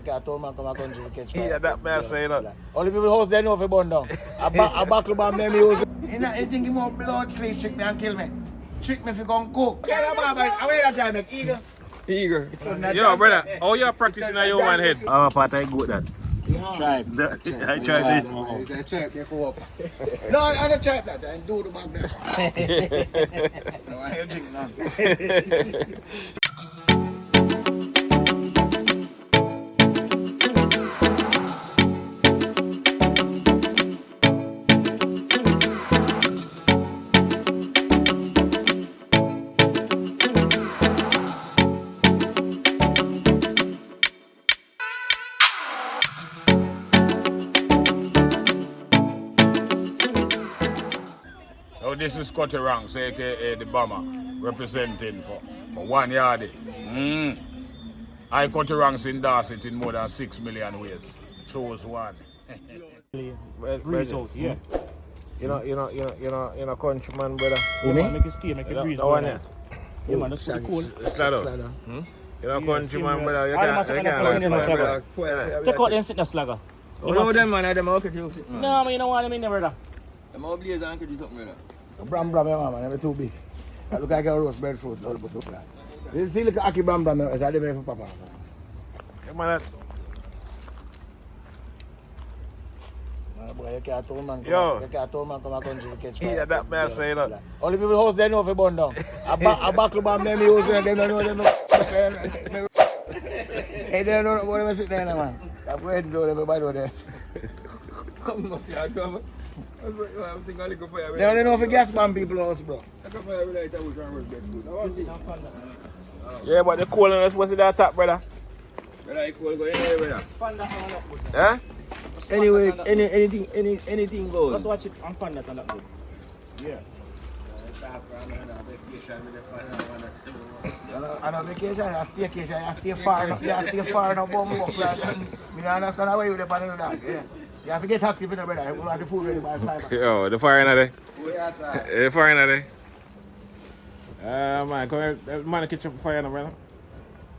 can't tell man come a country to catch fire. Yeah, that may I say that. Only people house they know if you burn down. A buckle bomb them use. You think you more blood clean trick me and kill me? Trick me if you gon' cook. Yeah, Baba, I will not try make eagle. Eager. Yo, brother, how you practicing on your man head? Oh, part I good that. Tribe. I tried this. I tribe, they go up. No, I don't tribe that. I do the back there. No, I don't drink none. Oh, this is Scotty Ranks, aka the Bomber, representing for Oneyardie. I Scotty Ranks endorse it in more than 6 million ways. Chose one. Breeze out, yeah. You know, countryman, brother. You mean? Make it stay, make it breeze. Yeah, man, that's pretty cool. Slado. You know, countryman, brother. You can't check out them sitting slagger. You know them, man, them okay to No, man, you don't want them in there, brother. them all blaze and could do something like that. Bram, yeah, man, I'm too big. I look like a roast breadfruit. You see, look at Aki Bram, is that the way for Papa? Man, Boy, you can't tell man come a country to catch fire. yeah, that may I say that. Only people house they know if you burn down. A buckle bomb them use and they don't know them. Hey, they don't know what they sit there, man. I'm going to do everybody over there. Come on, yeah, come I think I'll go for you. They don't know if you gas bomb people house, bro. I come for you later, I will try and work that good. I want to see. Yeah, but the coolness was in that top, brother. Brother, I cool go anywhere, brother. Huh? Anyway, anything goes. Let's watch it and find that on that good. Yeah. On a vacation, a staycation, you stay far enough, no bum walk like that. I understand how you do on the dog, yeah. You have to get active in the brother. We have the food ready by 5 o'clock. Yo, the fire in there. The fire in there. Man, come here. Man, catch up fire in there, brother.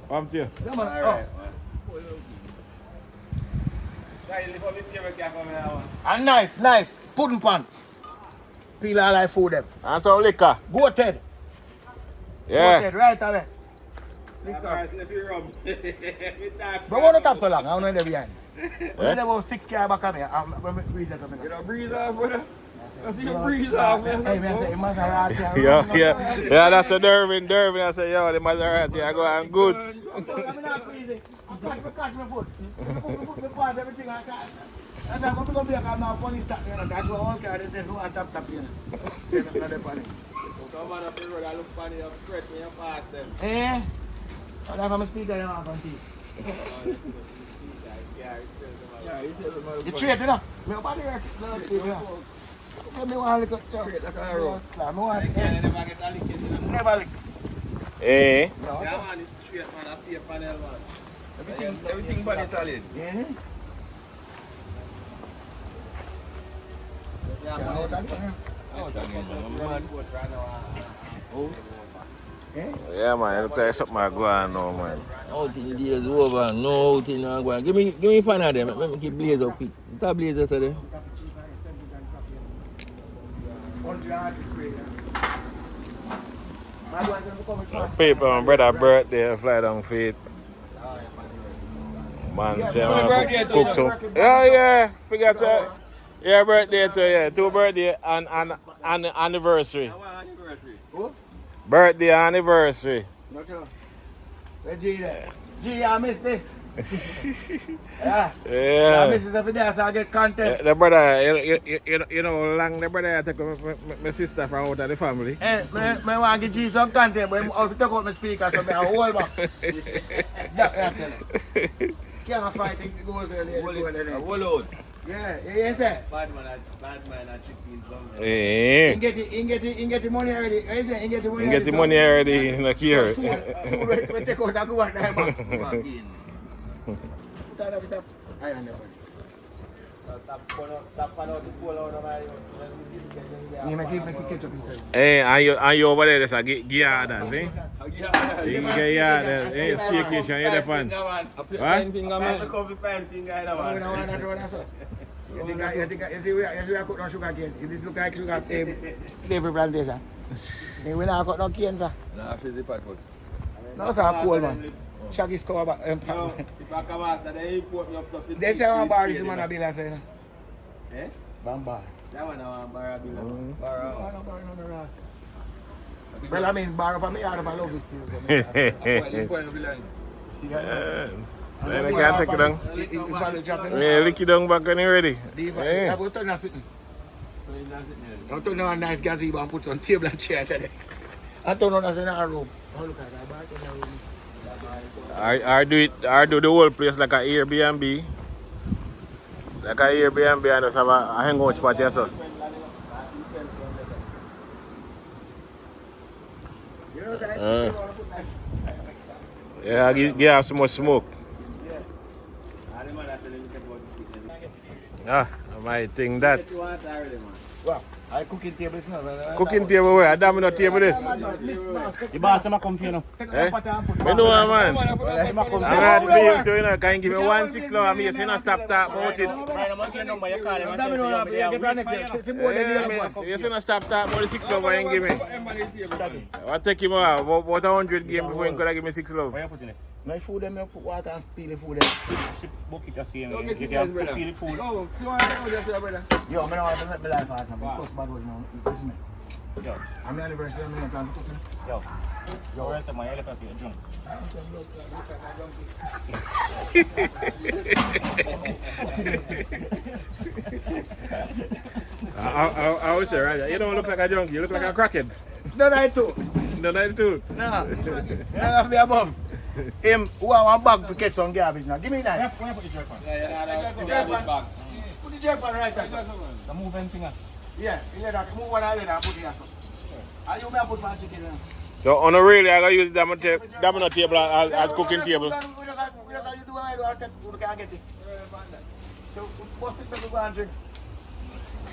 Come to you. Yeah, man. Alright, And knife, pudding pan. Peel all like food them. And some liquor. Goat head. Yeah. Goat head, right away. But what the top so long? I don't know they're behind. When they about 6 car back of me, when we breeze or something. you know, breeze off, brother. I see you breeze off, man. Hey, man, I say, Maserati. Yeah, that's a Dervin. I say, yo, the Maserati, I go, I'm good. I'm not crazy. I'm catch my foot. My foot pass everything like that. That's why I'm going to be a now funny stuff, you know. That's why all cars, there's no tap, you know. Say nothing on the funny. Come on up the road, I look funny, I'm stretching me, I'm past them. Eh? So that's how I speak there, I can see. You trade, you know? Me up on the work, you know. So me want a little trade. Never lick. Eh? Yeah, man, it's straight, man, I see a panel, man. Everything body solid. Yeah? Yeah, man, it looks like something I go on now, man. Out in the days over, no out in the go. Give me a pan of them, let me keep blaze up quick. That blaze up there. People, my brother birthday and fly down feet. Man, say man, cook some. Yeah, forget to. Yeah, birthday too, yeah. 2 birthday and anniversary. Birthday anniversary. G, I miss this. Yeah. Yeah. I miss this every day, so I get content. The brother, you know how long the brother I take my sister from out of the family. Hey, I want to give G some content, but I take out my speaker, so I hold back. That, yeah, can't fight it, goes early. Hold out. Yeah, you say? Bad man, I chicken something. Yeah. You get the money already. You say, you get the money You get the money already in the here. So, we take out and go back there, man. Put on up, I am there. You make ketchup inside. Hey, and you over there, just give orders, eh? You can get yard there. Ain't staycation, you there fun. Pine finger, I man. don't want that one, sir. You see we are cutting on sugar cane. This look like sugar slavery plantation. We not cut no cane, sir. Nah, fizzy pot first. No, sir, cool, man. Shaggy's cover back. If I come master, they import me up something. They say one bar is man a bill, I say, no? Eh? One bar. That one I want bar a bill. Bar No, out. no bar, no, no, no, sir. Well, I mean, bar for me, I love it still. I can't take it down. Yeah, lick it down back when you're ready. I will turn that sitting. I'll turn on a nice gazebo and put some table and chair today. I'll turn on us in our room. Oh, look at that, bar in our room. I do the whole place like an Airbnb. Like an Airbnb and just have a hangout spot here, so. You know, so Yeah, give some more smoke. Ah, I might think that. Well, I cooking table is not. Cooking table where? I damn no table this. The boss am come here now. Eh? Me know man. I'm gonna pay you to, you know, can you give me 1-6 now and me say no stop talk about it. You say no stop talk about the 6 love and give me. I'll take him out. About 100 game before you could give me 6 love. Where you put in it? My food them, you put water and peel the food them. Bucket just same. Don't You mix it, can brother. peel the food. No, so I know just your brother. Yo, I don't want to make my life hard now. Because bad was now. This is me. Yo, I'm the anniversary, I'm going to plan to cook. yo. Yo, rest of my elephants get drunk. I would say, right? You don't look like a junkie, you look like a crackhead. No, I too. No, that too. No. None of the above. Him, who I want bag to catch some garbage now. Give me that. Where you put the jerk on? Put the jerk pan right there, sir. The moving finger. Yeah, you let that. Move one out there and put it here, sir. And you may put my chicken in. So, on a really, I gotta use that table as cooking table. We just how you do what I do, I'll take food, we can't get it. So, what's it that we go and drink?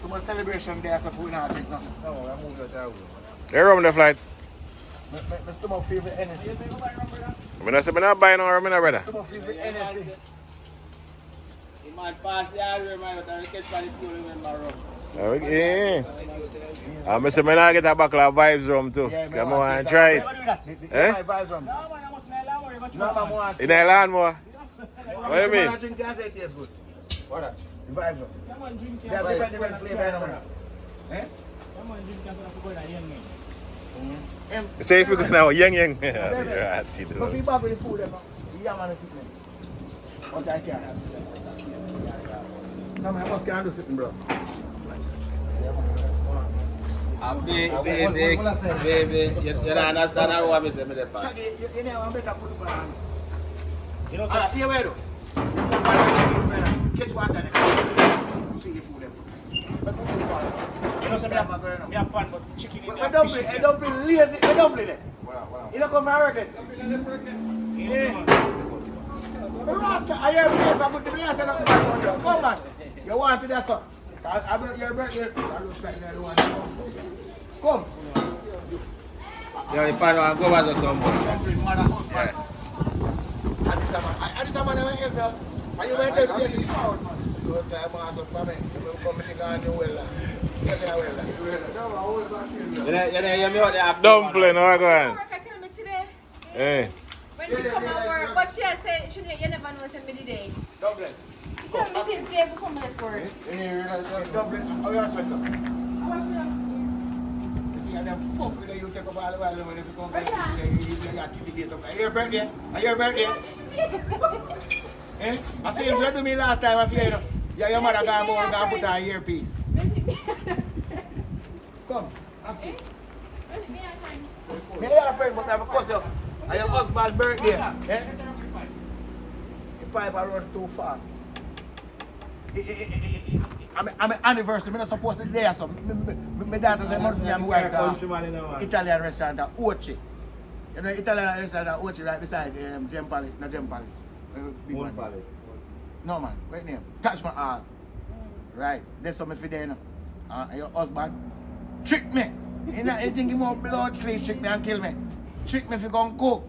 Too much celebration there, so we not drink nothing. No, I move that out. They rum the flight. My stomach favorite NSC. I say, I'm not buying no rum, brother. Stomach favorite NSC. Man, pass the hardware, man, but I catch by the pool in my room. Okay. I say, I get a bottle of Vibes rum too. Come on and try it. Eh? My vibes rum. No, man, more. In the land more. What do you mean? I drink gas, it tastes good. What that? The vibes rum. They have different flavor, you know. Eh? Say if you go now, yang. But we bag with the food, yeah, man, is sitting. What I can. No, man, I must go and do sitting, bro. Baby, you don't understand how I miss it. Shaggy, you know, I'm better put the balance. You know, sir. Here we go. This is the catch water and feed the food. But move fast. You know, sir, me have pan, but chicken in But dumpling lazy, a dumpling there. You don't come from American. Yeah. The rascal, I hear place, I put the place and I'm come on. You want to do that stuff? I brought your birthday. I looks like you want to come. Yeah, the pan will go back to someone. Dumpling, mother, husband. And this man never help you. And you went there to place in the crowd, man. Don't try to ask for me. You will come sing on you well. Dumpling, how I go on? Work, tell me today. Eh. When she come to work, but she said she you never know send me the day. Dumpling. Tell me since day we come to work. Dumpling. How you sweater? You see, and them fuck with you take up all the while when you come back. You activate up. Are your birthday? Are your birthday? Eh? I see you do me last time. I feel you know. Yeah, your mother got more and put her earpiece. Come. Me your friend, but I have a cousin. And your husband's birthday. Eh? The pipe run too fast. I'm an anniversary. I'm not supposed to be there. So my daughter said, I'm wife Italian restaurant at Ochi. You know, Italian restaurant at Ochi right beside Gem Palace. Not Gem Palace. Big one. Palace. No man, what name? Touch my heart. Right. That's something for there, you know. And your husband trick me. You know, you think you want blood clean, trick me and kill me. trick me if you come cook.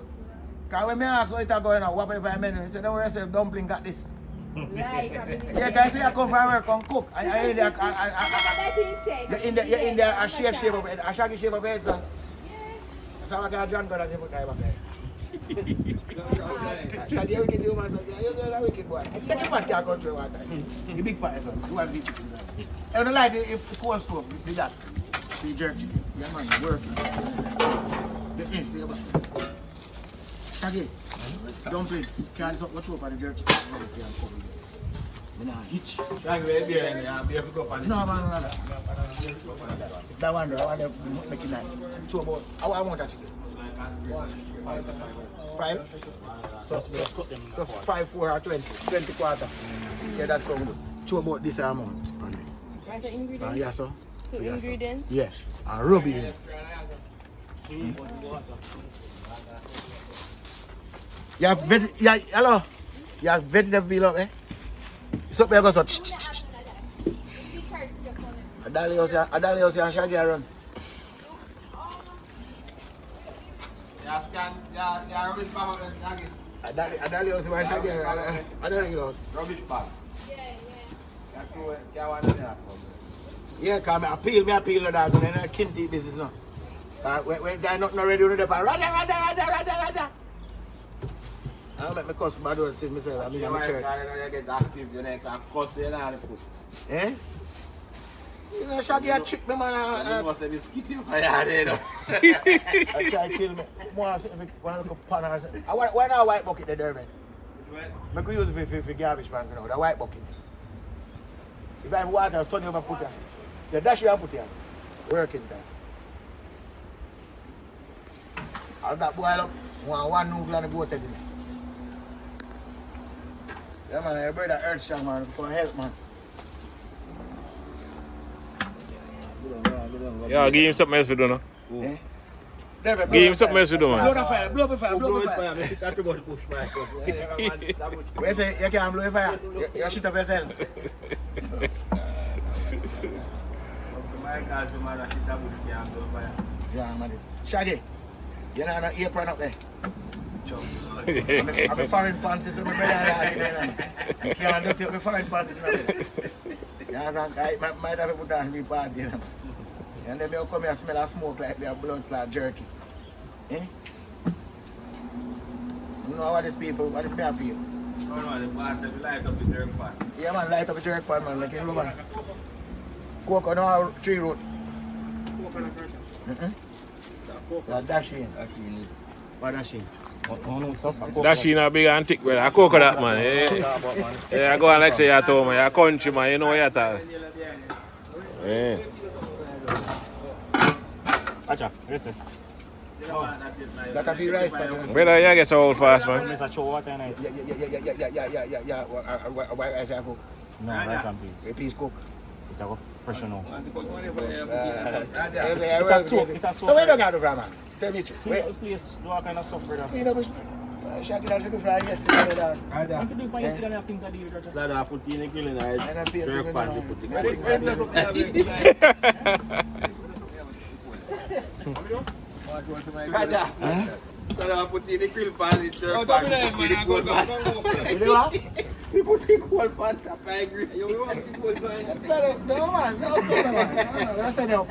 Because when me ask how it going on, what if I menu? He said, don't worry yourself, dumpling got this. Like, Yeah, guys, say I come from work, come cook. You're in there, a shape of head, a shaggy shape of head, sir. That's how I got John got a different type of head. Shaggy, a wicked human, so yeah, you're a wicked boy. Take your fat car country one time. The big fat, son. You want to be chicken. I don't like the cold stove, the that. The jerk chicken. Yeah, man, you're working. See your back. Shaggy, dumpling. Can't up much up on the jerk chicken. I'm not hitch. Shaggy, we're beer in there. Beer pick up on it. No, man, no. That one, I want to make it nice. Two about. I want that chicken. 5? So 5, 4 or 20. 20 quarter. Yeah, that's so good. Two about this amount. Right, the ingredients? Yeah, so. The ingredients? Yes. And rub it in. You have hello. You have vegetable peel up, eh? It's up there, go so. Adalios and Shaggy run. Adalios and Shaggy run. Adalios. Rubbish bag. Yeah, because I peel the dog and then I can't eat business now. When they're not ready to do the Raja. I'll make my customer do it, see myself. I'm in my church. You get active, you can cuss you know. Eh? You know, Shaggy, I trick me, man. You must have been skitty for your head. I try to kill me. One look pan or something. Why not a white bucket there, man? I could use it for garbage, man, you know, the white bucket. If I have water, I'll turn you over put it. The dash you have put it. Working time. As that boil up, one noodle and go take it. Yeah, man, your brother earth strong, man, for help, man. Yeah, give him something else to do now. Eh? Give him something else to do, man. Blow the fire. Where say you can't blow the fire? You shit up yourself. Yeah, man. Shaggy, you know no apron up there. I'm a foreign pants with my brother. You can't do take my foreign pants. Yeah, I might have to put on the party. And then they'll come here and smell and smoke like they're blood clot jerky. Eh? You know what these people, what is me I feel? No, the boss said we light up the jerk pan. Yeah, man, light up the jerk pan, man, like you know, man. Coke on our tree road. Yeah, dash in. What dashing? Dashing a big and thick, brother. I cook that, man. Yeah, I go and like say you're at home, you're a country, man. You know what you're talking. Yeah. Acha, listen. That a few rice, man. Brother, you get so old fast, man. Mr. Cho, what tonight? Yeah. White rice I cook. No, rice and peas. A piece cook. It's a pressure now. So where do you go to from, man? Tell me truth. Clean up the place, do all kind of stuff, brother. Clean up Shaggy that do from yesterday, dog. You can do for yesterday, have things to do with that. Slide I put in the culinary. And I see Jerk it. pan, you put it. Raja. Slide I put in the grill pan, it's jerk pan. You put the cold pan. You put the cold pan top, I agree. You want the cold pan? No, man. No, that's enough.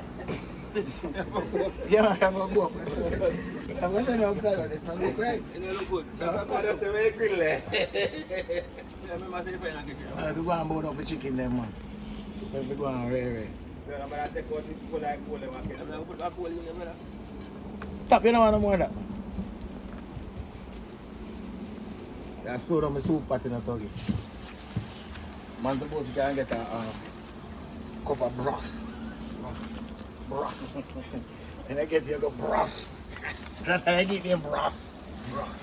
Yeah, man, I'm going to go up. I'm going to say no upside down. It's not look right. It don't look good. That's why they say we grill there. We go and board up the chicken then, man. We go and rear. Stop, you don't want no more of that. I slow down my soup pot in a tuggy. Man supposed to get a cup of broth. And I get you go broth. That's how I get them broth.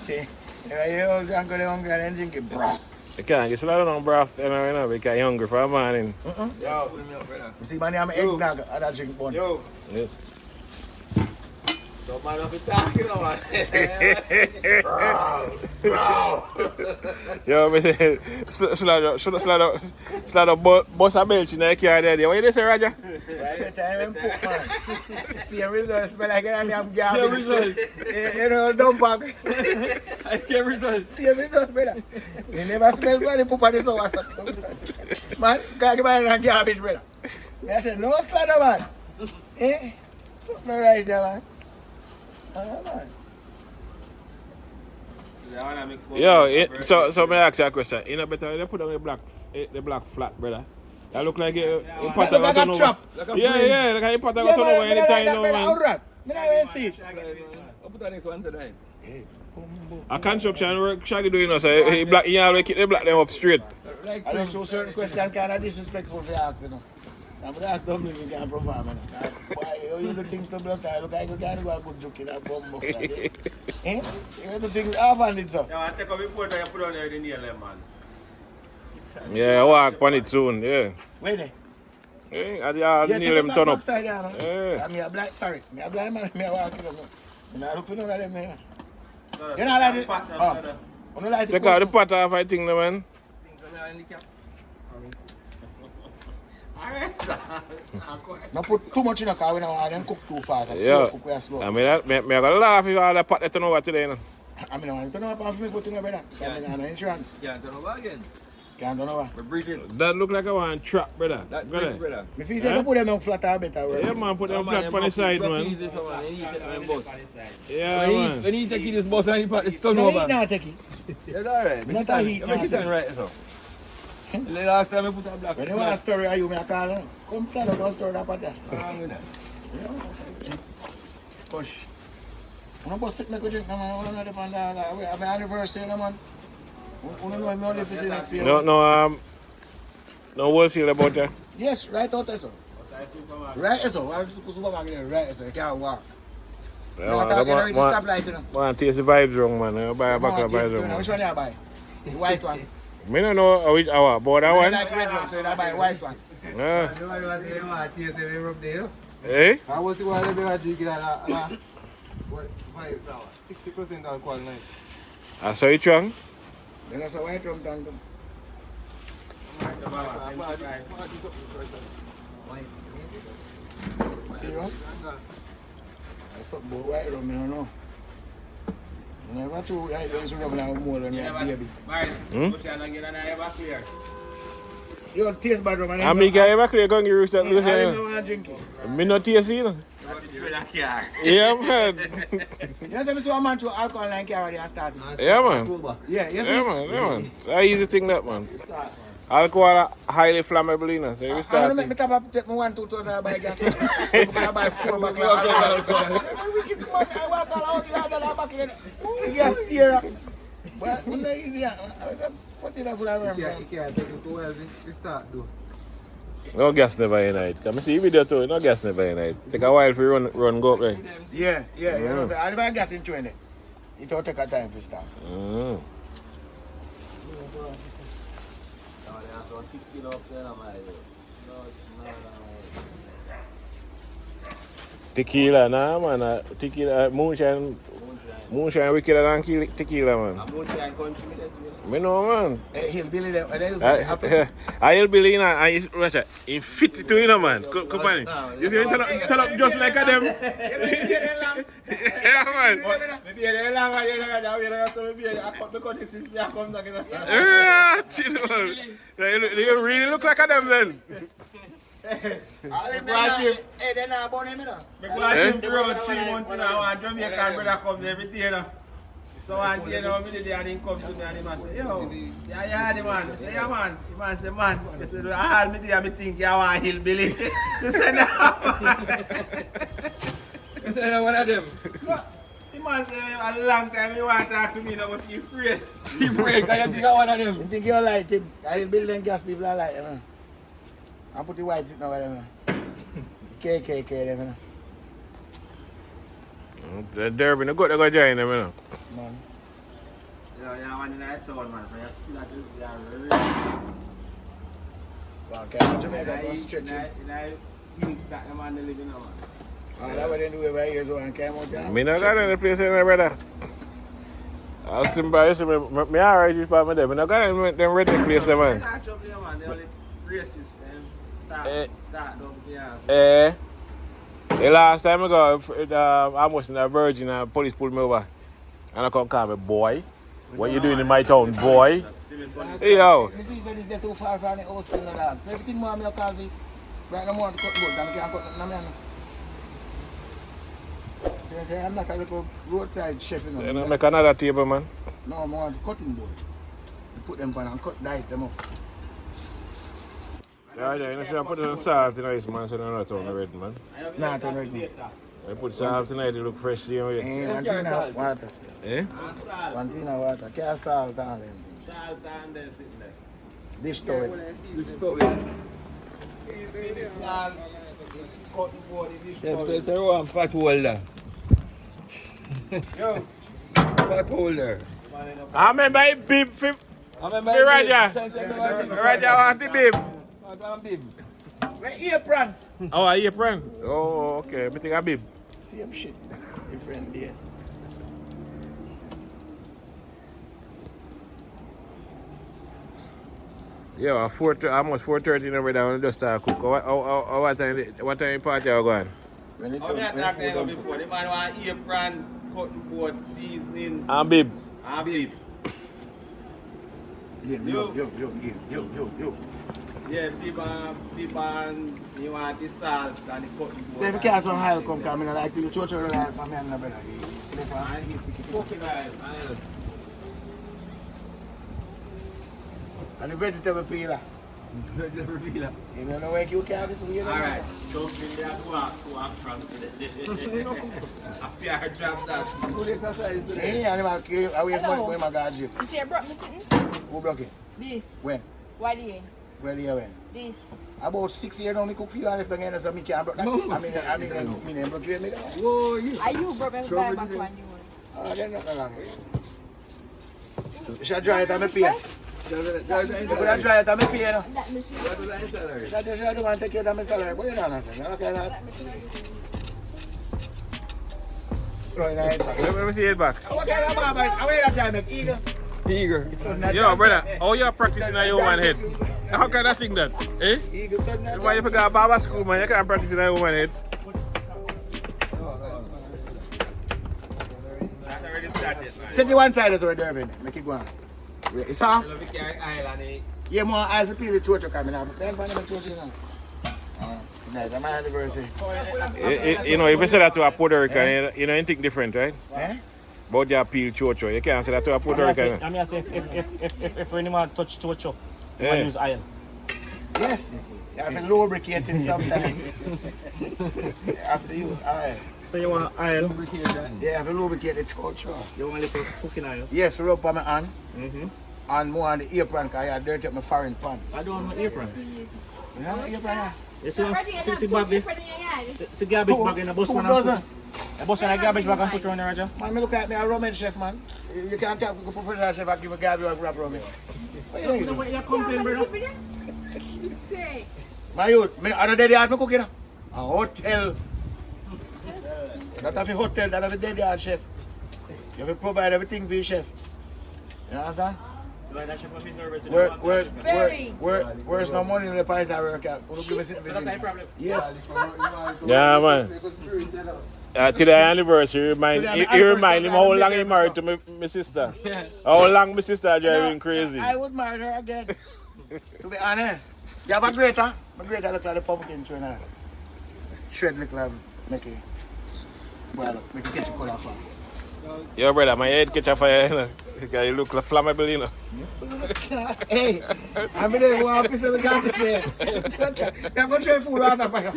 See? You're hungry and then drink broth. You can't get a lot of broth, you know, because you're hungry for a morning. You see, man, I'm eggnog and I drink one. Yes. So man of it talking about. Yo, me say, slide up, bust a belch in the car there. What you say, Roger? Right time and poop, man. See a result, smell like a damn garbage. You know, dump bag. I see a result. See a result, brother. You never smell when you poop on the sofa. Man, can't give me a garbage, brother. I said, no slather, man. Eh? Something right there, man. Man. Yo, so me ask you a question. You know better they put on the black flat, brother. That look like a pot Look like a trap. Yeah, like a pot of turn over anytime now, man. Alright, me not even see it. I'll put on this one today. A construction work Shaggy doing us. He black, he always keep the black them up straight. I just show certain question kind of disrespectful for ask, you know. I'm going to ask Dumpling if you can perform, man. Why you do things to block that? Look like you can't do a good joke in that bomb box. Eh? You do things half and it, so. Yeah, I take a report and put on there the nail, man. Yeah, I walk on it soon, yeah. Where they? Yeah, I near them turn up. Yeah. I'm a black, sorry. I'm a blind man, I'm walking up. I'm not looking at them there. You know like it? Oh. You like Take out the pot off, I think, man. Not put too much in the car when I want them cook too fast. I Yeah. cook way slow. I mean, I'm going to laugh if all the pot they turn over today, you know. I mean, I want to turn over for me putting over there. I mean, I have insurance. Yeah, turn over again. Can't turn over. We're breathing. That look like a one trap, brother. That's brother. breathing, brother. If you say to put them on flat, I better work. Yeah, man, put them flat on the side, man. Yeah, man. When you take this bus and you put this turn No, over. heat now, take it. It's alright. Not a heat. Make it turn right, so. The last time I put a black. When you want a story, you may call them. Come tell them a story about that. Push. I'm not going to sit and drink, man. I'm not going to have an anniversary, man. I don't know if I'm live next year. No wholesale about that. Yes, right out there, sir. Right there, sir. I'm supposed to walk there, right there, sir. You can't walk. Man, taste the vibes wrong, man. I buy a bottle of vibes wrong, man. Which one you buy? The white one. I don't know which hour, but that one. I like red one, so I buy white one. Yeah. Eh? Hey? I was the one that I drink that 60% alcohol night. I saw it wrong. Then I saw white rum down them. Serious? That's something about white rum, you don't know. I never threw white rum like more than that, baby. You taste bad rum. I mean, can you ever clear going to use that? I don't want to drink it. Me not taste it. Yeah, man. You know, say me saw a man through alcohol and carry and started. Yeah, man. Yeah, you see? Yeah, man. That easy thing, that, man. Alcohol highly flammable, you know, so you I start want to make me top take me 1, 2 tons and buy gas. I buy 4 back of alcohol. I walk all out back in the gas here. But it's not easy. What is that for a You can't take it too well. We start though. No gas never in night. Come see video too, no gas never in night. Take a while for you run go up there. Yeah. You know, so I never gas in training. It will take a time to start. Tequila, nah, man. Tequila, moonshine wickeder than tequila, man. Me know, man. Hillbilly, Hillbilly, you know, and Russia, he fit it to you, know, man. Come on. You see, he turn up just like a them. Yeah, man. Yeah, you really look like a them then. Hey, they're not born him, you know. Because 3 months now, and Jamaican brother comes every day, you know. So one day now, me and him come to me and him say, yo, yeah, the man. I say, yeah, man. The man say, man. I say, all me there, me think you want hillbilly. He say, no. He say, no, one of them. The man say, a long time he want to talk to me, now, but he afraid. He afraid, because you think I one of them. You think you like him? Hillbilly and gas people are like him, man. I put the white sitting over there, man. KKK, them, man. The Derby, no good to go join them, you know. Man. Yeah, one in that town, man. So you see that this guy really. Well, okay, Jamaica, go stretch it. In that youth that the man live in, man. That's what they do every year, so I came out there. Me not got any place in there, brother. I was symbolic, me alright with my them. Me not got any them redneck place there, man. Catch up there, man. The only racist start down here. The last time I go, I was in a Virgin and police pulled me over. And I come call me, boy. What you doing in my town, boy? Hey, yo. The reason is they're too far from the house and that. So everything more me call me. Right now, I want to cut the road. I can't cut nothing. They say I'm not a little roadside chef, you know. You make another table, man. No, I want cutting board. You put them on and dice them up. Yeah, you should put some salt in this, man, so they're not turn red, man. Nah, turn red, man. You put salt in it, it look fresh, same way. One thing of water. Eh? One thing of water. Can't salt on them. Salt and then sitting there. Dish towel. The salt, cotton board, the dish towel. Yeah, throw one pot holder. Yo. Pot holder. I remember a bib for Raja. Raja wants the bib. My apron. Oh, a apron? Oh, okay. I think a bib. Same shit. Different day. Yeah, almost 4:30 now, brother. I just start cook. What time party are you going? When it How many comes, attack they go before? The man want apron, cotton board, seasoning, And bib. and beef. Yo. Yeah, people and you want the salt and the cotton board. If you can't some oil come, I mean, like the church of the life for me and my brother. Cooking oil. And the vegetable peeler. Vegetable peeler. You know where you can this way. Alright, so in there to act from a fair job that. Hey, animal kill. I waste money for my guard gym. You see I brought me sitting? Who broke it? This. When? Why do you? Where do you when? This. About 6 years now, I cook for you and if again, so I can't broke that. I mean, broke me down. Whoa, you. Are you brought me back one new one? Oh, they're not long. You should dry it on my pay. You should dry it on my pay, no? That machine. What was that salary? You should want to take it on my salary. What you don't understand? Okay, now. Throw it in the head back. Let me see it back. What kind of barber? How are you trying to make eagle? Eager. Yo, brother, how you practicing on your own head? How can I think that? Eh? Eagle turn that. Why you forgot barber school, man? You can't practice in your own head. Set the one side that's already there, make it go on. It's off. Yeah, more eyes to peel the church coming out. Then find them church now. Nice, my anniversary. You know, if you say that to a Puerto Rican, you know anything different, right? Eh? About your peel chocho. You can't say that to a Puerto Rican. I mean, if anyone touch chocho, you Yeah. use iron. Yes. You have to lubricate it sometimes. You have to use oil. So you want iron? Yeah, you have to lubricate the church. You want a little cooking iron? Yes, rub on my hand. And more on the apron because I had dirty up my foreign pants. I don't want my apron. You have an apron? You see Bobby? See garbage bag in the bus one. The bus one a garbage bag and put around there, Roger. Man, me look at me a ramen chef, man. You can't tell a professional chef and give a garbage bag wrap ramen. What you doing? You complain, brother? My youth, me other day they had me cooking. A hotel. Not a hotel, that a day they had chef. You have to provide everything for your chef. You understand? Where's no money in the price I work at? Yes. Yeah, man. Today anniversary, remind him how long he married to my sister. How long my sister driving crazy. I would marry her again. To be honest. You have a grater? My grater looks like the pumpkin tree now. Shred the club, make it. Well, make it catch a color fast. Yo, brother, my head catch a fire, you know. You look like flammable, you know. Hey, I'm in there one piece of the gun to say. I'm going to try food out of fire.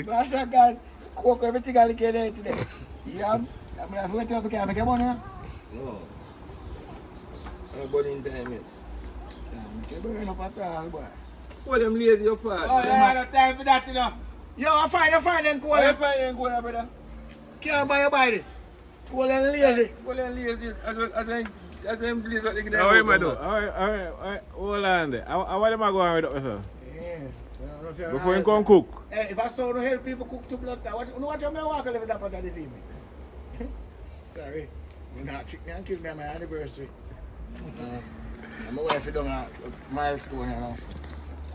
That's a gun. Cook everything I get there today. Yeah, I'm going to tell the camera. Come on here. No. I'm going in time yet. I'm burn up at all, boy. Well, them lazy up part. Oh, yeah, no time for that, you know. Yo, I find them cool. I find them cool, brother. Can't buy this. Cool and lazy. Well, them lazy. As them blaze out the How am I doing? Alright, hold on there. How am I going with that, sir? Yeah. know, say, Before you come cook. Hey, if I saw no help people cook two blood, watch how me walk live up this evening. Sorry. You're not trick me and kill me on my anniversary. My wife done a milestone, you know.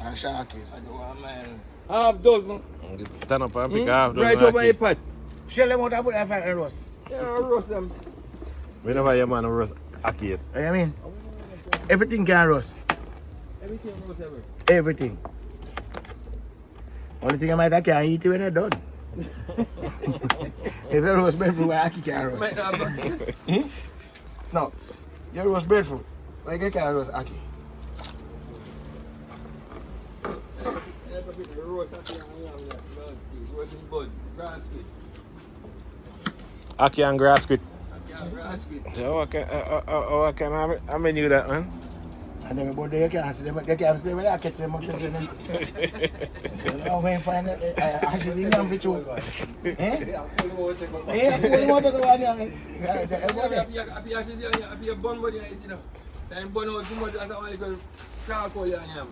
And Sharkies. I do one man. Half dozen. Turn up and pick half those. Right over your pot. Shell them out and put that fire and roast. Yeah, roast them. Whenever your man roast aki yet. You know what I mean? Everything can roast. Everything roast ever. Everything. Only thing I might can't eat it when they're done. If you roast breadfruit, I can't roast. No, you roast breadfruit. Why you can't roast aki? Aki and grass quit. Grass quit. So I menu that, man. And then about there, you can't see them. You can't see when I catch them up to them. How when find ashes in them for two. Eh? Yeah, pull them out to go on there. Happy ashes here, happy bun body and you know. Time bun out too much as I want to go charcoal here and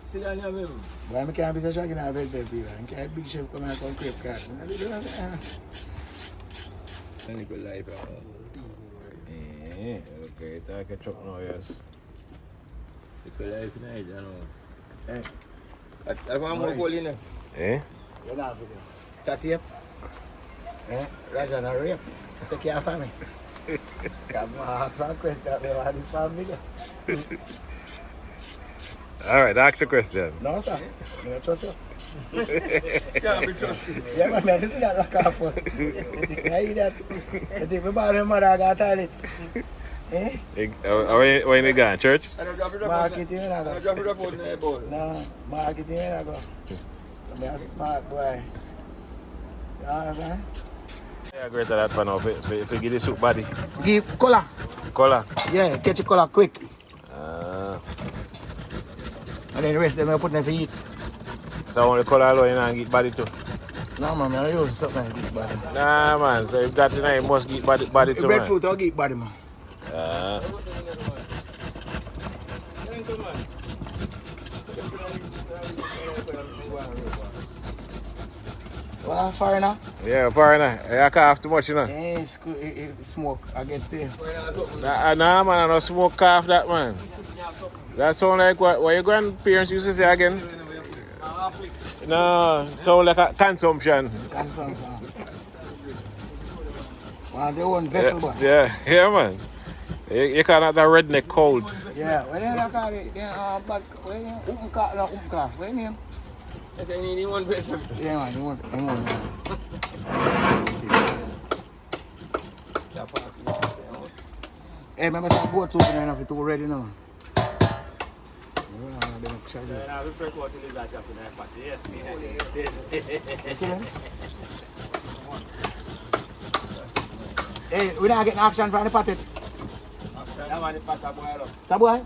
still on him. Why I can't be so shocking now, very people. I can't big chef come and come crepe card. Yeah, okay, I can chop now, yes. Life night, you know. Eh? I want more coal in there. Eh? You're not video. That tape? Eh? Raja na rape. Take care of family. Come on, ask one question. Where this family go? Alright, ask the question. No, sir. I don't trust you. Can't be trusted. Yeah, man, I see that rock off first. You hear that? You think my bad mother I got toilet? Eh? When you going, church? I don't drop it up. Marketing, I I go. don't drop it up on the bowl. No, marketing, I go. I'm a smart boy. You know what I'm saying? Yeah, great at that for now. If you give the soup body. Give color. Color. Yeah, catch the color quick. Ah. And then the rest of them I put in for eat. So only color alone and get body too? No, man, I use something like this body. Nah, man. So if that's in there, you must get body too, man. Breadfruit, I'll get body, man. Ah. Well, foreigner? Yeah, foreigner. I can't have too much, you know. Yeah, smoke. I get there. Nah, man, I don't smoke half that, man. That sound like what your grandparents used to say again? No, sound like a consumption. Consumption. Well, they own vessel, but. Yeah, man. You call that the redneck cold. Yeah, when they call it, they but when you umka, when you. Yes, I need one person. Yeah, man, you want. Hey, remember some goats open enough it already now. Hey, we're not getting action from the pocket. That one is past a boil up. That boy?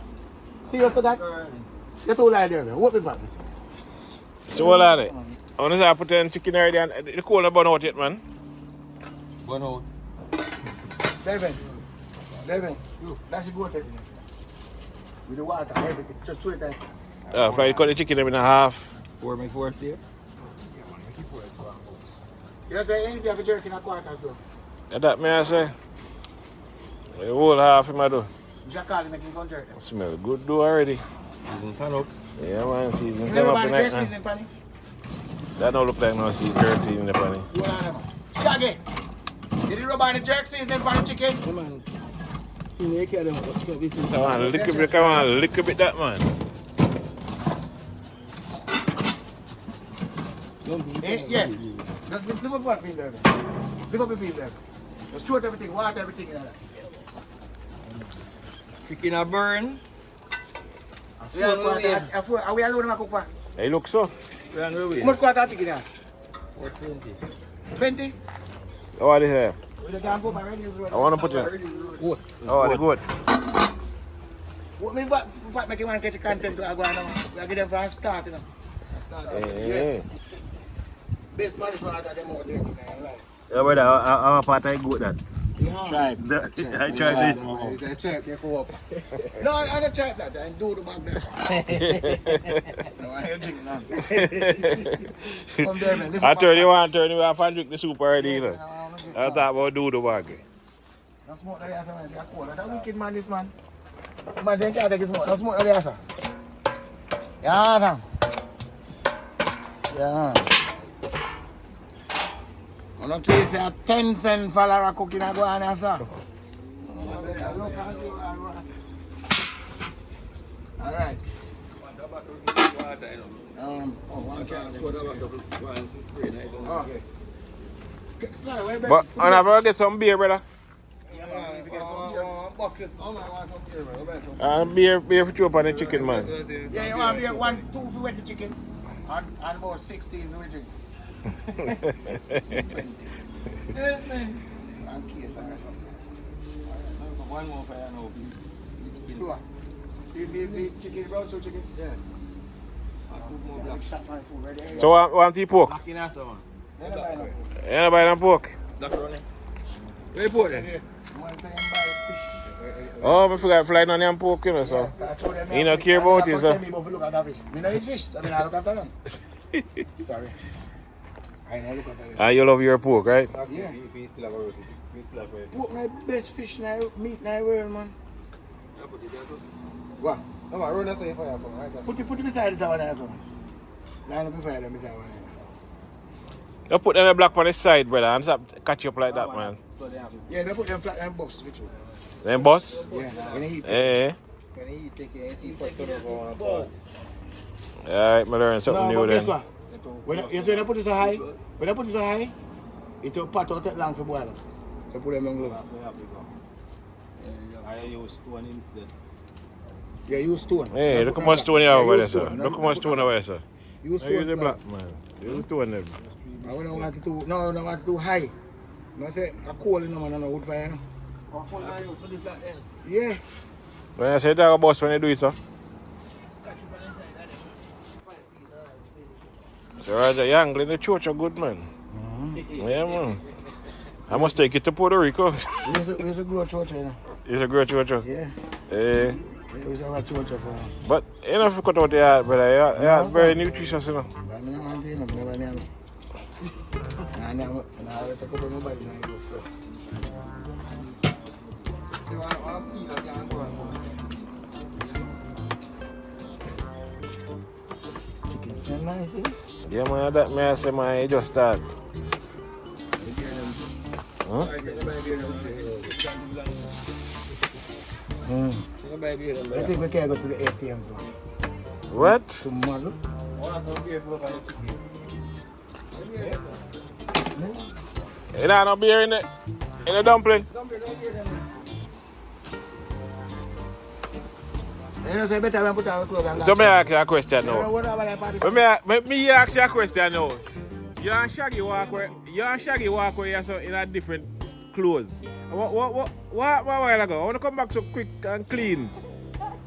Serious to that? Get all right there, man. What we practice? So what are they? I want to say I put in chicken already and the cold not burn out yet, man. Burn out. David, you, that's the goat in there. With the water and everything, just throw it there. If I cut the chicken in half. Pour me four steer. You say it's easy for jerking a quarter so. Yeah, that may I say. The whole half him I do. Just call him and he can jerk them. Smell good do already. Season turn up. Yeah, man, season You turn never up buy the the night. jerk season, Panny? That don't look like no season jerky in the panny. You want them? Shaggy! Did you rub on the jerk seasoning for the chicken? Come on. You make it. Come on, lick a bit that, man. Yeah. Just lift up what feel there. Lift up your feet there. Just throw everything, water everything in there. Chicken a burn. Are we alone in my cook for? Hey, look so. We on the way. How much quarter chicken there? 420. 20? How are they here? We can go by ready as well. I want to put it. Good. Oh, they're good. What me what make you want to catch a content to go on? We get them from start, you know. Yeah. Best management out of them out there, man. Right. Yeah, brother, our part I good that. Yeah. I tried this. It's a check, they go up. No, I don't check that. I do the back there. why you drink now? Come there, man. I turn you on, turn you off and drink the soup already, you know. I talk about do the bag. Don't smoke no yasa, man. You're cold. That's a wicked man, this man. Man, they can't take his smoke. Don't smoke no yasa. Yeah, man. Yeah. I'm not to say a 10-cent follower cooking and go on here, sir. All right. One can. But I never get some beer, brother. Beer for you up on the chicken, man. Yeah, you want beer, 2 if you wet the chicken, and about 16 if you drink. One case or something. One more for you now. Sure. Beef chicken, brown soup chicken? Yeah. So want tea pork? Back in that one. You buy them pork? Where you put it? Oh, I forgot flying on them pork, you know, so. You don't care about it, so. I don't eat fish. I mean, I look after them. Sorry. I don't look after them. And you love your pork, right? Yeah. Pork my best fish now, meat in the world, man. What? No, man, run that same fire for me, right? Put it beside this one there, son. Line up beside them beside one there. You put them black on the side, brother, and stop catch you up like that, man. Yeah, they put them flat and box with you. Then boss? Yeah, when they eat. Eh. When he eat, take it, see first turn over on a pot. Alright, I learned something No, new but then. guess what? When I put it so high, it will pot out that long for boil up. So put them on glove. I use one instead. Yeah, use stone. Hey, look how much stone you have over there, sir. Look how much stone over there, sir. Use I stone. use the black, man. Use stone them. I don't want it too, no, I don't want it too high. No, I say, a coal in the man and a wood fire, no? Yeah. When I say that, boss, when you do it, sir. So, Roger, you're angling the church are good, man. Yeah, man. I must take it to Puerto Rico. Where's a grow church, you know? It's a great church. Yeah. Eh. Where's a church for him? But you know if you cut out the heart, brother, you're very nutritious, you know. I don't want to know, never know. I never talk about nobody now. I'll steal that and go on. Chicken smell nice, eh? Yeah, man, that man, I say, man, you just start. Huh? I think we can go to the ATM though. What? Tomorrow. You know, no beer in the dumpling? You know, so better when put our clothes on. So may I ask you a question now? What about that party? Let me ask you a question now. You and Shaggy walk where you have so in a different clothes. What a while ago? I want to come back so quick and clean.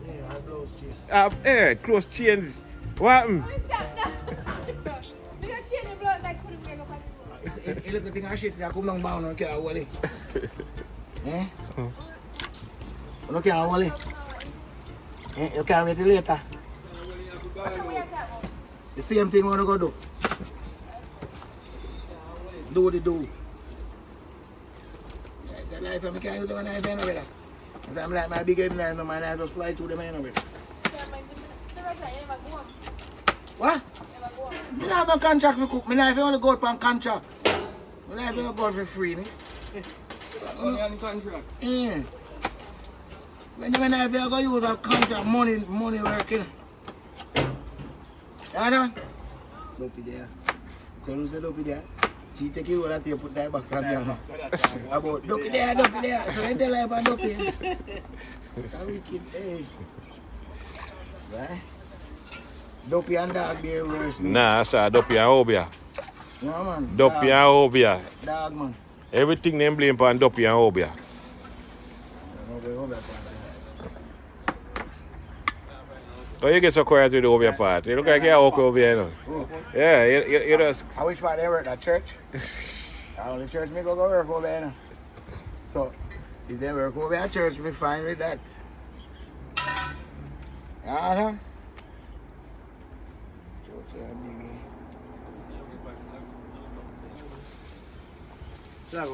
Yeah, our clothes change. Clothes change. What happened? It's a little thing I shit, I come down bound and can't hold it. Eh? You can't hold it. You can't wait till later. The same thing we want to go do. Do the do. That's the life I can't use the knife anyway. I'm like my big head knife, my knife just fly through them anyway. What? I don't have a contract for cook. I only go out on contract. I don't go out for free. Only on contract? Yeah. When I go use a contract, money working. You know? Dopey there. Tell him say dopey there. She take you all that you put that box on there. About dopey there. So you tell her about dopey. That's wicked, hey. Right? Dopey and dog beer worse. Nah, I saw Dopey and Obia. No man. Dopey and Obia. Dog man. Everything them blame on Dopey and Obia. Oh, you get so quiet with the Obia part. You look like you're okay over here, you know. Yeah, you just... I wish part they work at church. The only church me go work over there, you know. So, if they work over at church, we fine with that.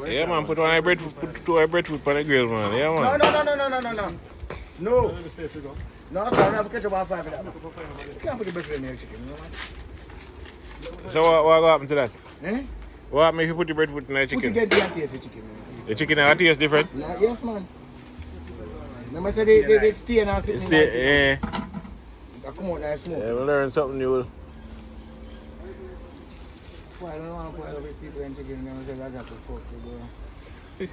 Yeah, man, put one breadfruit, put two breadfruit on the grill, man. Yeah, man. No. No, sorry, I have to catch up on 5 of that. You can't put the breadfruit in your chicken, you know what? So what happen to that? Eh? What happen if you put the breadfruit in the Put chicken? the get taste the chicken. The chicken taste different? No, yes, man. Remember I said they stay and sit in the Yeah. They come out and smoke. Yeah, we learn something new. Well, I don't want to put other people in chicken and say I got to fuck you, bro.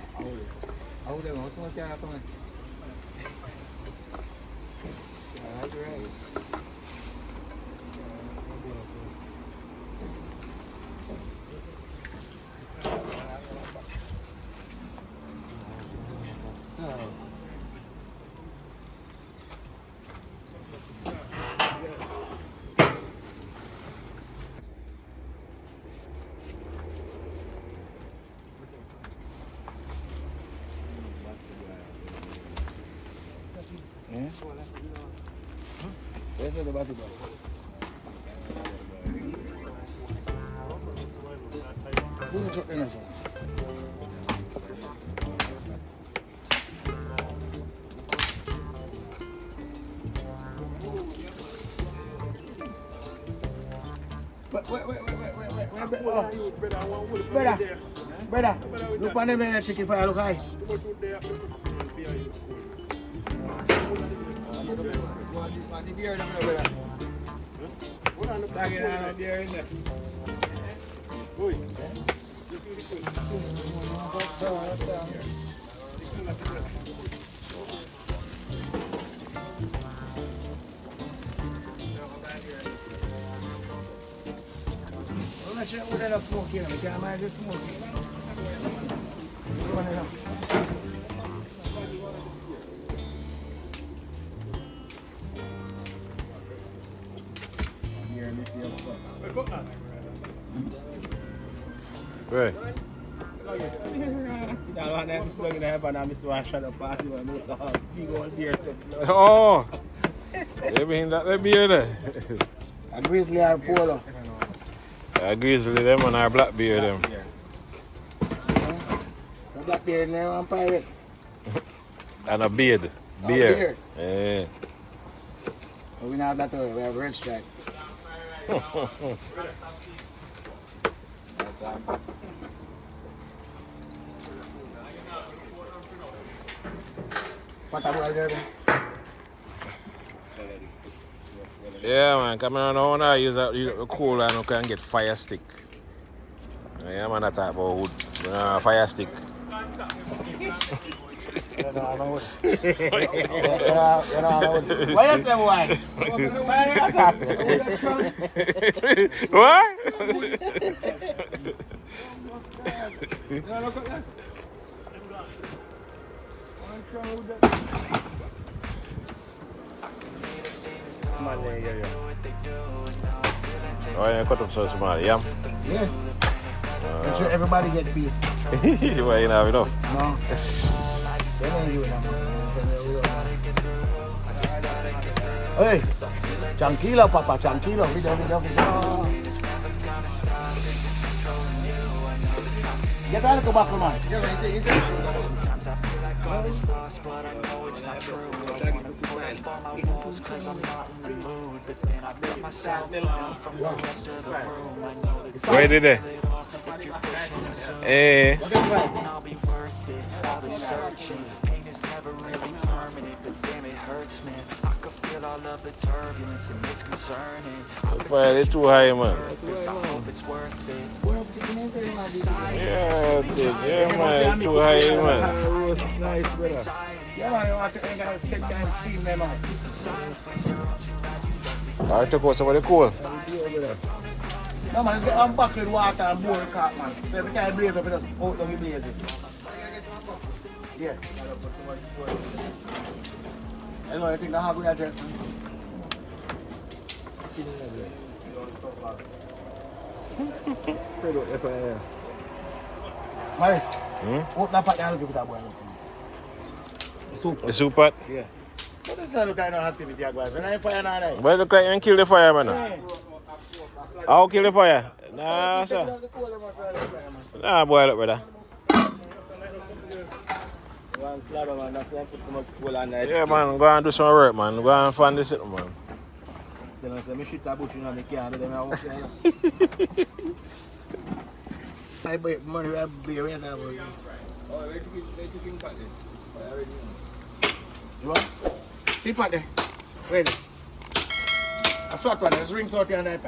How would they know? So much can happen, man. That's right. Where's the battery box? Who's the truck in this one? Wait. Brother, look on the chicken fire, look high. I'm not sure what they're smoking. I can't mind the smoke. Right. Oh! Everything that they beer there. A grizzly or polo. A grizzly them and our black beer them. A black beard and they're on pirate. And a beard. Oh, Beer. beard. Yeah. But we not have that, we have red stripe. What about there? Yeah, man, coming on the owner, use a cool and you can get fire stick. Yeah, man, that type of wood. Fire stick. Why is that why? What? Oh, yeah, cut up so small, yeah? Yes. Make sure everybody get peace. Why you have enough? No. They ain't doing that. Hey, tranquilo, papa, tranquilo. Video. Get out of the back, man. Sometimes I feel like all is lost, but I know it's not true. I wanna put up all my walls cause I'm not in the mood. But then I cut myself off from the rest of the room. I know that Where did they? Eh. I'll be worth it. All the searching, pain is never really permanent, but damn it hurts, man. I can feel all of the turbulence and it's concerning. Well, it's too high, man. I hope it's worth it. Yeah, yeah, man, too high, man. Nice, brother. Yeah, man, you want to take time steam them out. I took out some of the coal. No, man, it's get bucket water and boil cart, man. So every time it blaze up, it just out down the blaze it. Yeah. I know, you think the hard way I drink, man. Maris, open that pot there and look at that boy. The soup pot? Yeah. But this is not kind of activity, guys. And I fire now, right? Well, look like you can kill the fire, man. Yeah. I'll kill the fire. Nah, sir. Nah, boil up, brother. Yeah, man, go and do some work, man. Go and find this, man. I buy money, I buy away that about. You want? See pot there. Ready. A short one, just rinse out your knife.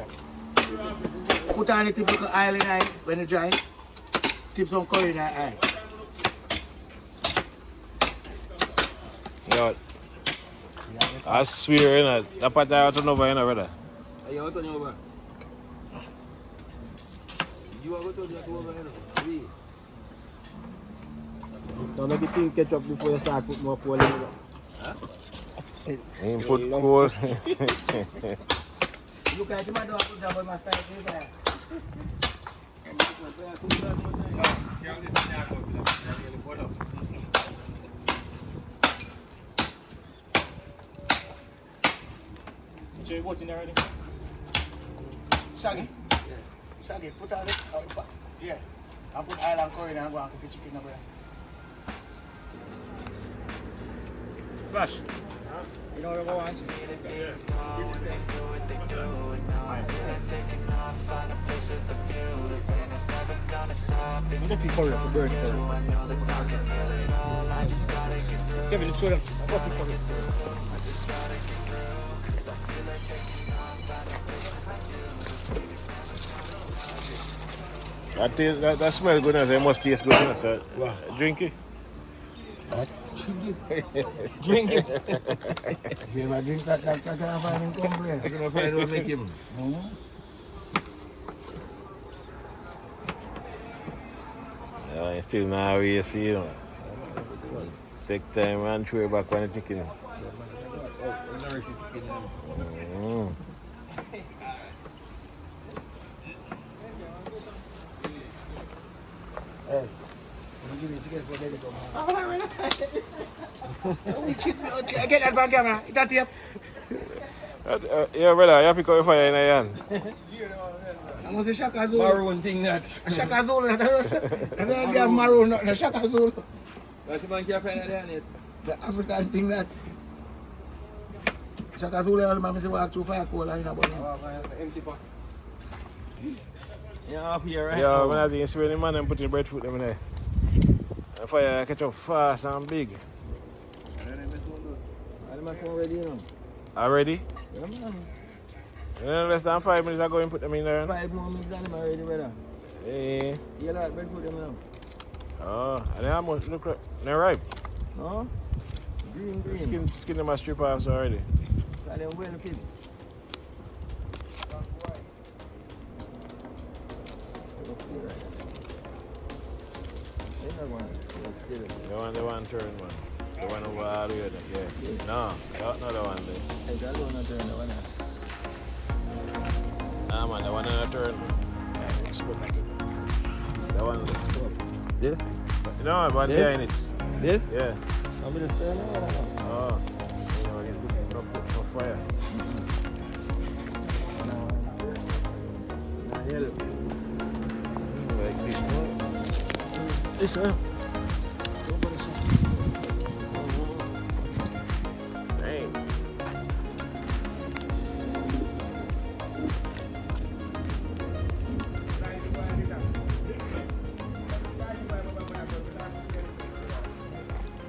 Put on the tip of oil in eye when it dry. Tip some curry in the eye. Yo, I swear, you know, that part I turn over, you know, brother. You want to turn over? You want to turn over, you know? Don't make it think catch up before you start putting more coal in it. He put coal. Look at him, I don't put that on my style. So you got in already? Shaggy. Shaggy, put on it. Yeah. I put oil and curry and go and cook the chicken over there. Flash. You know what I want? I'm looking for it for burn. Kevin, let's show them. I'm looking for it. That smells good, it must taste good, so Wow. drink it. What? Drink it. If you ever drink that, I can't find him complain. I'm going to find out make him. Yeah, you still not really see, you know. Take time and throw it back on the chicken. Mm. Hey, give me a cigarette for baby to get that back camera. It's a tape. Yeah, brother, you pick up your fire in your hand. I must say Shaka Zulu. Maroon thing that. Shaka Zulu. I don't have maroon, no Shaka Zulu. What's the man can't find that there? The African thing that. Shaka Zulu, all my say walk through fire coal and you know about him. Empty pot. Yeah, up here, right? Yeah, when I think you see the man and put your breadfruit in there. The fire catch up fast and big. I'm not ready, you know. Already? Yeah, man. Less than 5 minutes ago, you put them in there. 5 more minutes and I'm already, brother. Eh. You like bread put them now? Oh, and they almost look like they're ripe. No? Green. Skin them a strip off already. And then when the pig. The one turn, man. The one over all the way there. Yeah. No, that's not the one there. Hey, that one turn, the one. Nah, man, the one in the turn. The one there. This? No, the one behind it. This? Yeah. I'm going to turn Oh. You know, you put no fire. Like this, no? This, huh? Dang.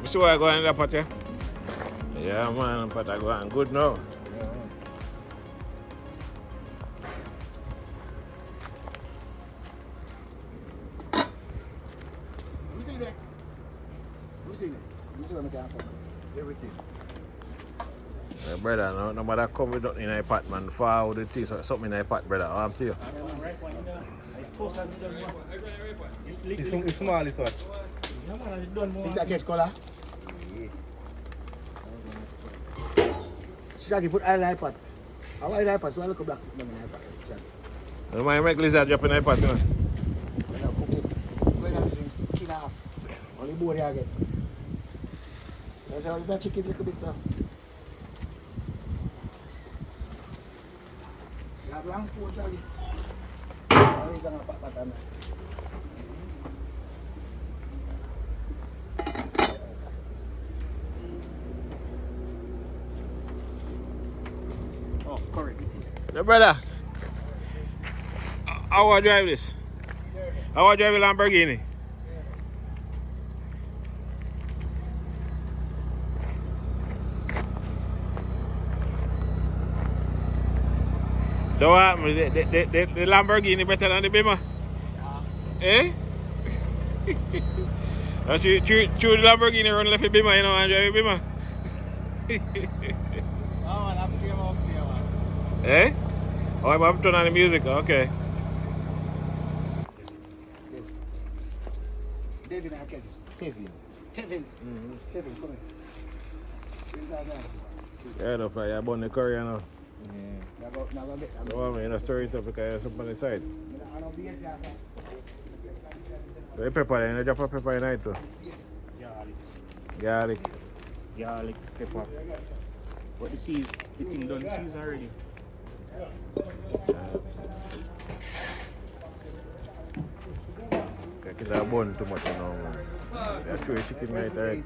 You see why I go in the pot, yeah? Yeah, man, pot I go on good now. Let me see that. Let me see what I can everything. Yeah, brother, no matter come with nothing in a pot, man. Forward the tea, something in a pot, brother. I'm to you. It's small, it's what? See that catch color? Shaggy, put oil in the pot. I want the pot, so I look black sitting in the pot. You might make lizard drop in a pot, you know? When I cook it, when I see him skin off, only body I get. I say, oh, this is a chicken little bit, sir. You have long food, Shaggy. jangan pak-pakan. Oh, correct. Hey, brother. How I drive this? How I drive a Lamborghini? So what? The Lamborghini better than the Beamer? Eh? True, the Lamborghini run left the Beamer, you know, and drive a Beamer. Eh? Oh, I'm turning on the music, okay. David and Kevin. Kevin, come Yeah, no, fly, you're born the curry, you know. here. So what, man, you stir it up because there's something on the side. So the pepper, you drop a pepper in it too. Garlic. Garlic, pepper. But the thing done season already. It's a bun too much, you know, man. They throw the chicken right there.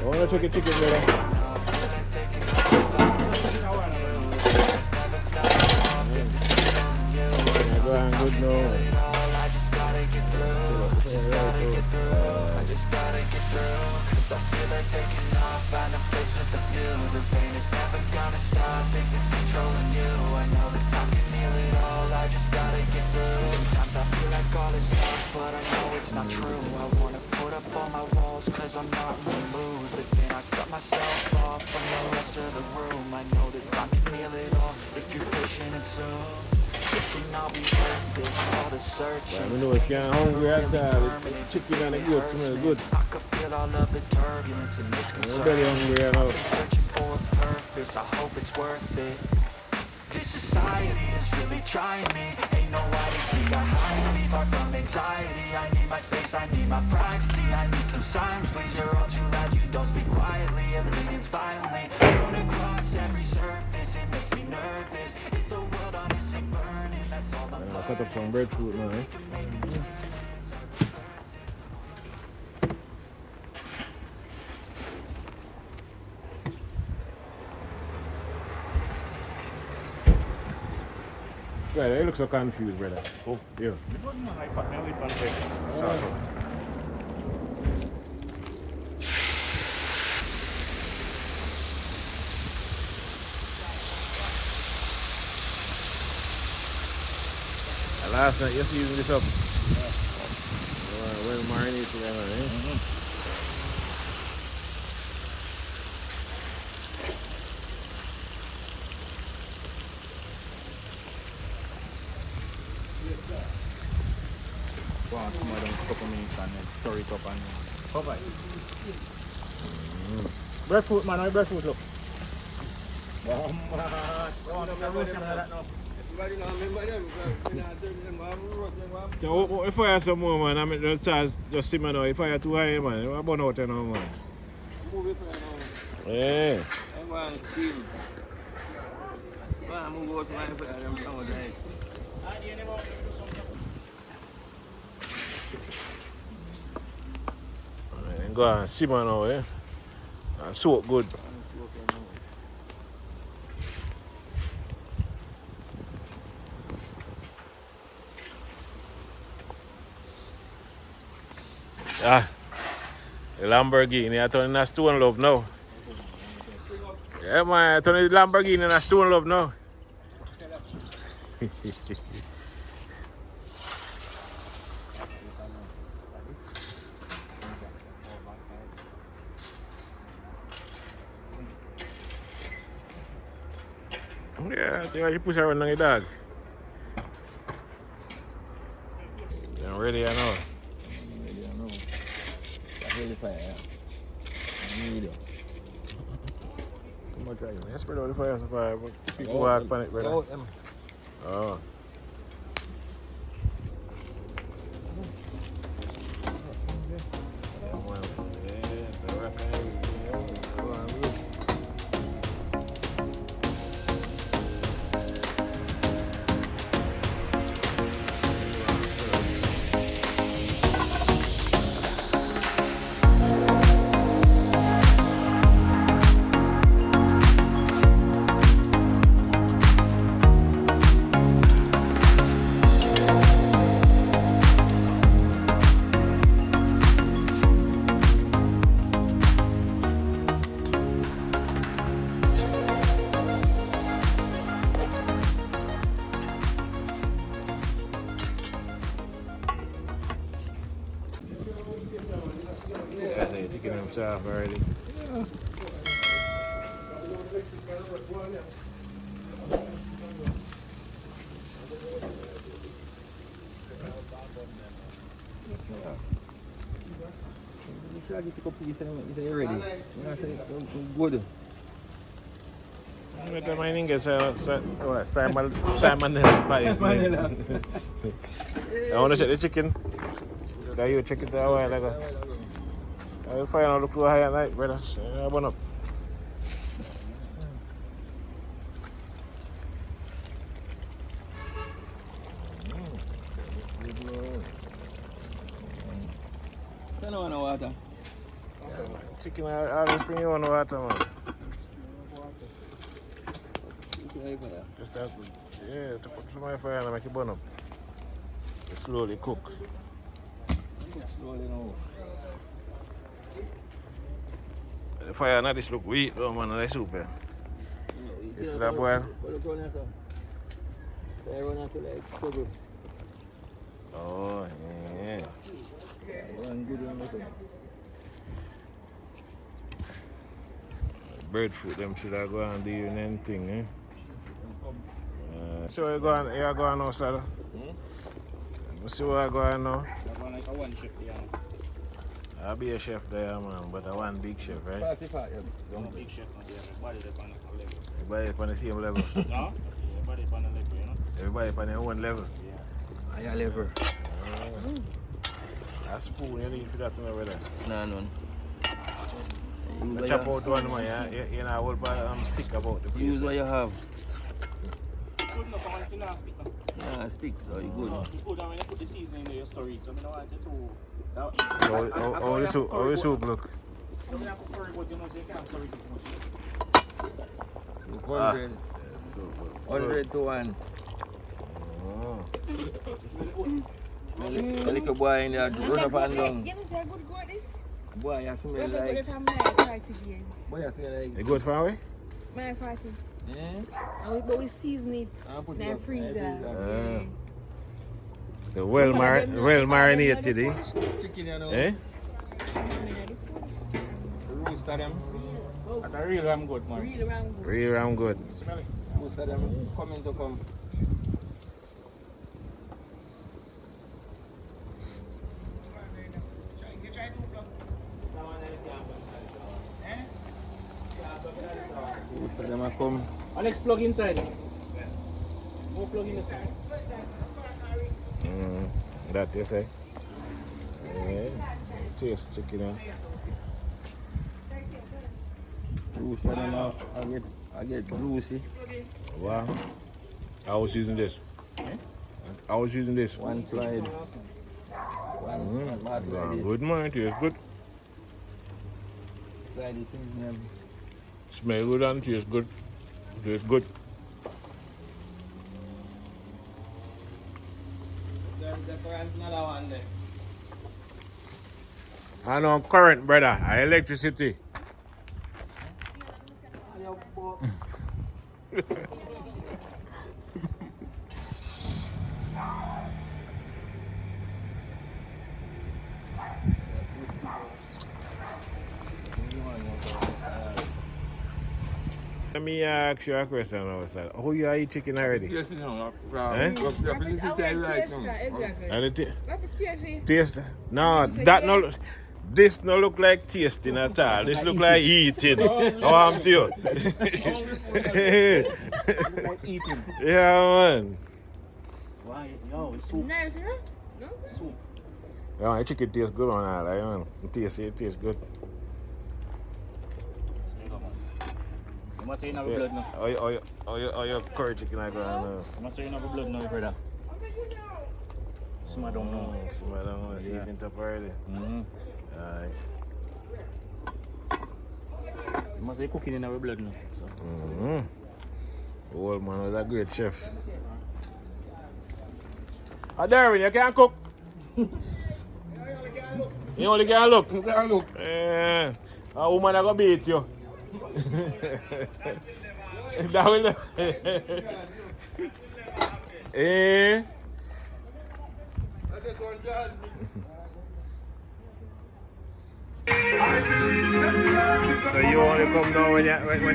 I want to check the chicken, brother. Yeah, go on, good now. Sometimes I feel like all is lost, but I know it's not true. I wanna put up all my walls, cause I'm not in the mood. But then I cut myself off from the rest of the room. I know that time can heal it all, if you're patient and soon. It can all be worth it, all the searching. I know it's getting hungry outside. The chicken and the goat smell good. I could feel all of the turbulence and it's I'm very hungry right now. I've been searching for a purpose, I hope it's worth it. This society is really trying me. Ain't nobody see behind me. Far from anxiety, I need my space, I need my privacy. I need some silence, please, you're all too loud. You don't speak quietly, opinions violently thrown across every surface, it makes me nervous. It's the world I'm missing burning, that's all I'm I cut up some breadfruit now, eh? Brother, you look so confused, brother. Oh, yeah. Last night, you're using this up. Well, marinate together, eh? Go on, simmer down a couple minutes and then stir it up and cover it. Breadfruit, man, how breadfruit look? Wow, man. Go on, roast some of that now. So, what if I have some more, man? I mean, just simmer now. If I have too high, man, I'm burn out now, man. Move it for now. Yeah. I'm going to steam. I'm going to go to my place. I'm going to die. Alright, go on, simmer now, eh? And soak good. Ah, the Lamborghini, I turn in a stone love now. Yeah, man, I turn the Lamborghini in a stone love now. Yeah, I think you push around on the dog. I'm ready, I know. Really fire, yeah. Medium. Come on, try it. Let's spread out the fire so far, but people walk on it, brother. Oh. Chicken them soft already. You pick up piece and you ready. You know, say good. But the mining gets salmonella pies. I want to check the chicken. That you check it out a while ago. I will find out the clue high at night, brother. So, I want up. You don't want no water. Chicken, I always bring you on the water, man. Just have to put some my fire and make it burn up. It slowly cook. Slowly now. The fire now this look weak though, man, and the soup here. You see that boil? Oh, yeah. Breadfruit, them should have gone and do anything, eh? So you go on now, Sada? You see where I go on now? I'm going like a one chef there. I'll be a chef there, man, but I want big chef, right? I'm a big chef on there. Everybody up on the level. Everybody up on the same level? No? Everybody up on the level, you know? Everybody up on their own level? Yeah. Higher level. A spoon, you need for that, brother? No, none. So chop out one, man, you know, hold stick about the place. Use what you have. Good enough, man, it's not stick. Yeah, stick, so you good. It's good when you put the seasoning in your story, so I don't want you to... How the soup look? You don't have to curry, but you know, you can't curry too much. 100. 100 to 1. Oh. A little boy in there, run up and down. You know, say good go this? Boy, you smell Good like... from my party again. Boy, you smell like... You good far away? My party. Yeah? But we season it in the freezer. So well marinated, eh? Chicken, you know. Eh? Roast of them. That's a real ram good, man. Real ram good. Real ram good. Smell it. Roast of them coming to come. Roast of them a come. Alex, plug inside. More plug in the side. That you say? Yeah. Taste chicken, eh? Roast of them off. I get juicy. Wow. I was using this. I was using this. One slide. One bad slide. Good, man. It tastes good. Slide it in them. Smell good and tastes good. Tastes good. I know current, brother. Electricity. Let me ask you a question now, sir. How you eat chicken already? Yes, you know. Eh? Exactly. And it What taste? No, that no. This no look like tasting at all. This look like eating. Oh, I'm to you. Eating. Yeah, man. Why? Yo, it's soup. Nice, you know? No? Soup. Yeah, the chicken tastes good on all, right, man. It tastes good. You must say you have blood now. Oh, your curry chicken I got now. You must say you have blood now, brother. Simmer down now. Simmer down now. See it up already. Alright. You must be cooking in our blood now. So. Old man was a great chef. Darwin, you can't cook. You only can look. You can look. Yeah. A woman is going to beat you. That will eh? I just want So you only come down when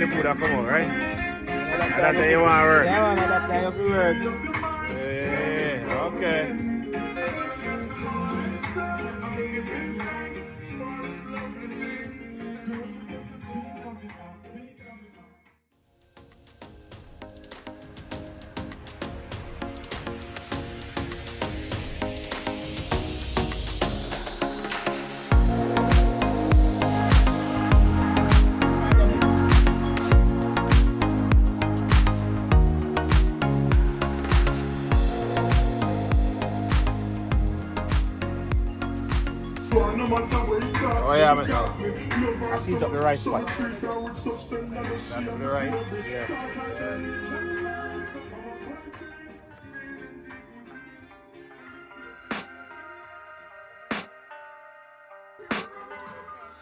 the food come out, right? And that's how you want to work? Yeah, man, that's how you work. Yeah, okay. Oh yeah, man. I see it up the right spot. That's the right. Yeah.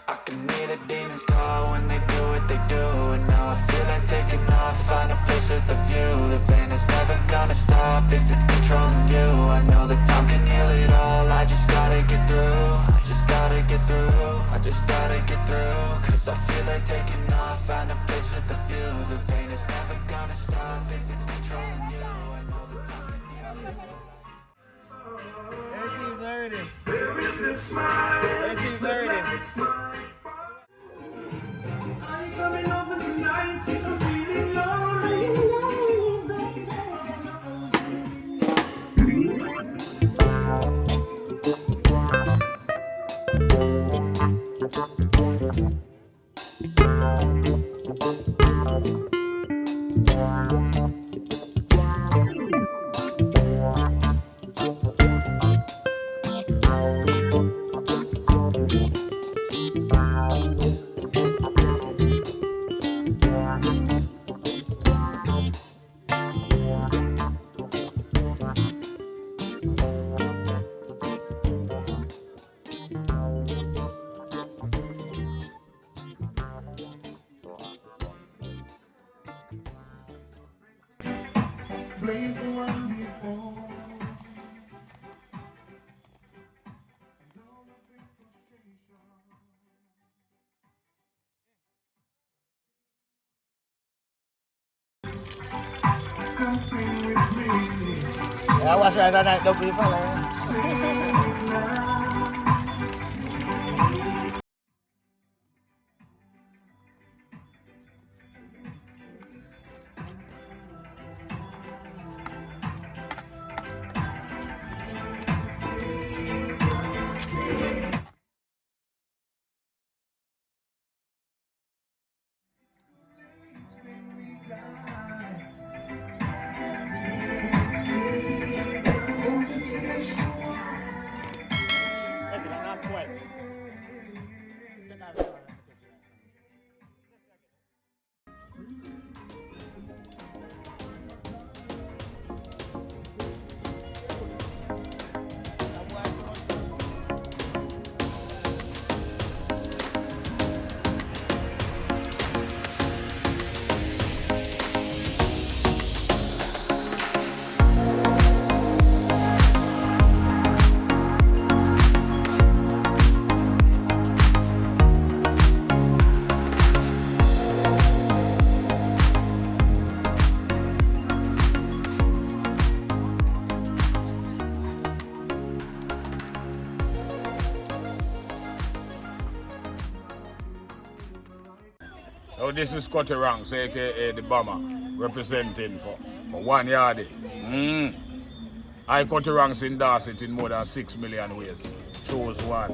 I can hear the demons call when they do what they do. And now I feel like taking off, find a place with a view. The pain is never gonna stop if it's controlling you. I know that time can heal it all, I just gotta get through. I just gotta get through, I just gotta get through. Cause I feel like taking off, find a place with a view. The pain is never gonna stop if it's controlling you. I know that time can heal it all. Everything's already. Everything's already. Yeah, watch right that night, don't be fella. Oh, this is Scotty Ranks, aka the Bomber, representing for Oneyardie. I Scotty Ranks in Dorset in more than 6 million ways. Choose one.